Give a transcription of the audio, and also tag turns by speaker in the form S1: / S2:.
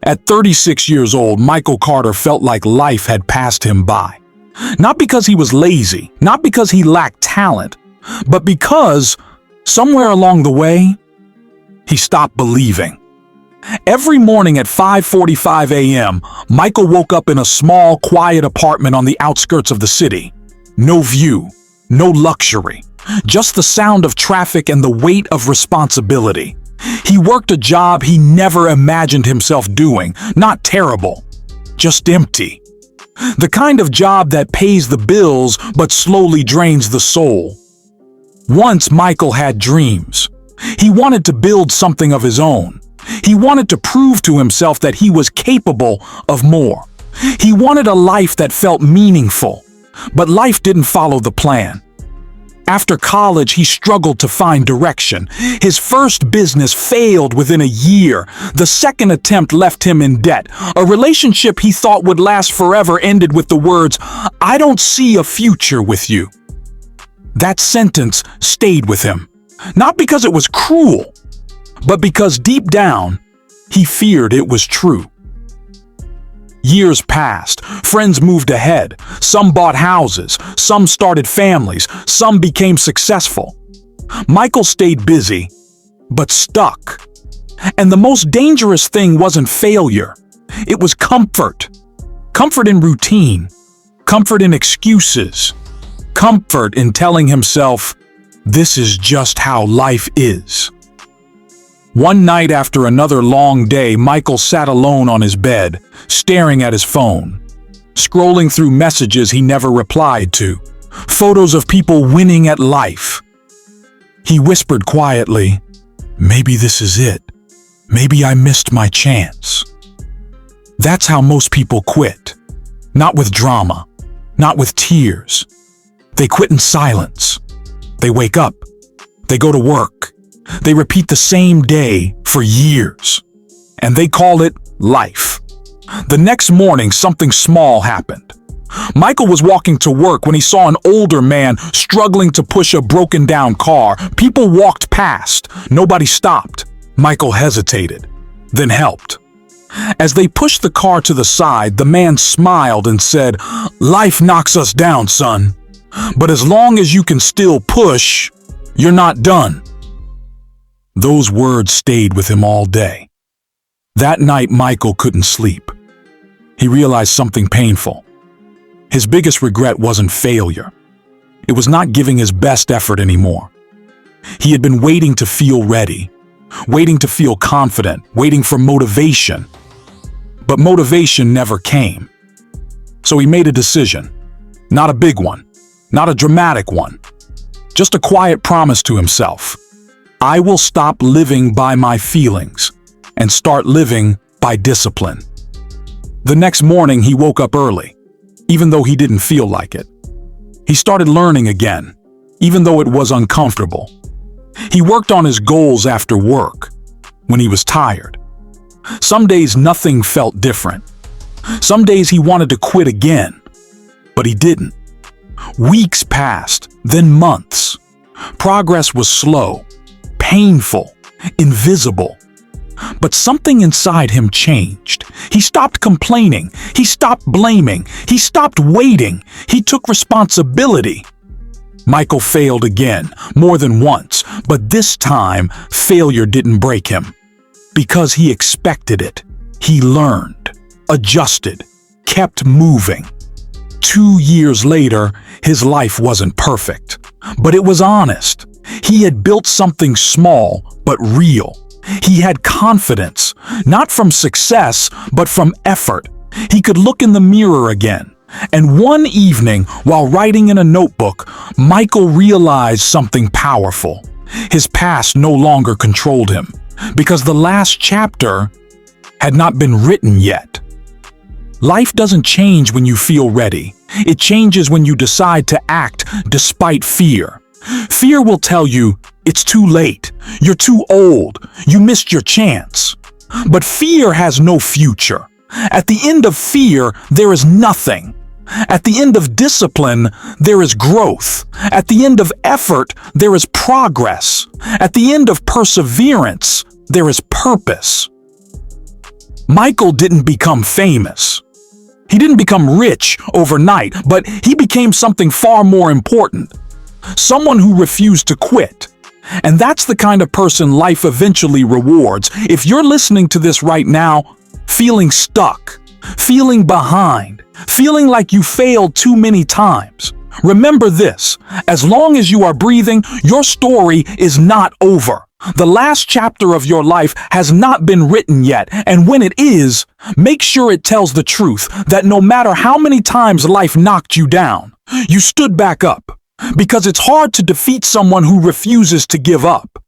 S1: At 36 years old, Michael Carter felt like life had passed him by. Not because he was lazy, not because he lacked talent, but because, somewhere along the way, he stopped believing. Every morning at 5:45 a.m., Michael woke up in a small, quiet apartment on the outskirts of the city. No view, no luxury, just the sound of traffic and the weight of responsibility. He worked a job he never imagined himself doing, not terrible, just empty. The kind of job that pays the bills but slowly drains the soul. Once Michael had dreams. He wanted to build something of his own. He wanted to prove to himself that he was capable of more. He wanted a life that felt meaningful, but life didn't follow the plan. After college, he struggled to find direction. His first business failed within a year. The second attempt left him in debt. A relationship he thought would last forever ended with the words, "I don't see a future with you." That sentence stayed with him, not because it was cruel, but because deep down, he feared it was true. Years passed. Friends moved ahead. Some bought houses. Some started families. Some became successful. Michael stayed busy, but stuck. And the most dangerous thing wasn't failure. It was comfort. Comfort in routine. Comfort in excuses. Comfort in telling himself, "This is just how life is." One night after another long day, Michael sat alone on his bed, staring at his phone, scrolling through messages he never replied to, photos of people winning at life. He whispered quietly, "Maybe this is it. Maybe I missed my chance." That's how most people quit. Not with drama, not with tears. They quit in silence. They wake up. They go to work. They repeat the same day for years, and they call it life. The next morning, something small happened. Michael was walking to work when he saw an older man struggling to push a broken-down car. People walked past. Nobody stopped. Michael hesitated, then helped. As they pushed the car to the side, the man smiled and said, "Life knocks us down, son. But as long as you can still push, you're not done." Those words stayed with him all day. That night, Michael couldn't sleep. He realized something painful. His biggest regret wasn't failure. It was not giving his best effort anymore. He had been waiting to feel ready, waiting to feel confident, waiting for motivation. But motivation never came. So he made a decision. Not a big one, not a dramatic one, just a quiet promise to himself. I will stop living by my feelings and start living by discipline. The next morning, he woke up early, even though he didn't feel like it. He started learning again, even though it was uncomfortable. He worked on his goals after work, when he was tired. Some days nothing felt different. Some days he wanted to quit again, but he didn't. Weeks passed, then months. Progress was slow, painful, invisible. But something inside him changed. He stopped complaining. He stopped blaming. He stopped waiting. He took responsibility. Michael failed again, more than once, but this time, failure didn't break him. Because he expected it. He learned, adjusted, kept moving. 2 years later, his life wasn't perfect, but it was honest. He had built something small, but real. He had confidence, not from success, but from effort. He could look in the mirror again. And one evening, while writing in a notebook, Michael realized something powerful. His past no longer controlled him, because the last chapter had not been written yet. Life doesn't change when you feel ready. It changes when you decide to act despite fear. Fear will tell you, it's too late, you're too old, you missed your chance. But fear has no future. At the end of fear, there is nothing. At the end of discipline, there is growth. At the end of effort, there is progress. At the end of perseverance, there is purpose. Michael didn't become famous. He didn't become rich overnight, but he became something far more important. Someone who refused to quit. And that's the kind of person life eventually rewards. If you're listening to this right now, feeling stuck, feeling behind, feeling like you failed too many times, remember this: as long as you are breathing, your story is not over. The last chapter of your life has not been written yet, and when it is, make sure it tells the truth that no matter how many times life knocked you down, you stood back up. Because it's hard to defeat someone who refuses to give up.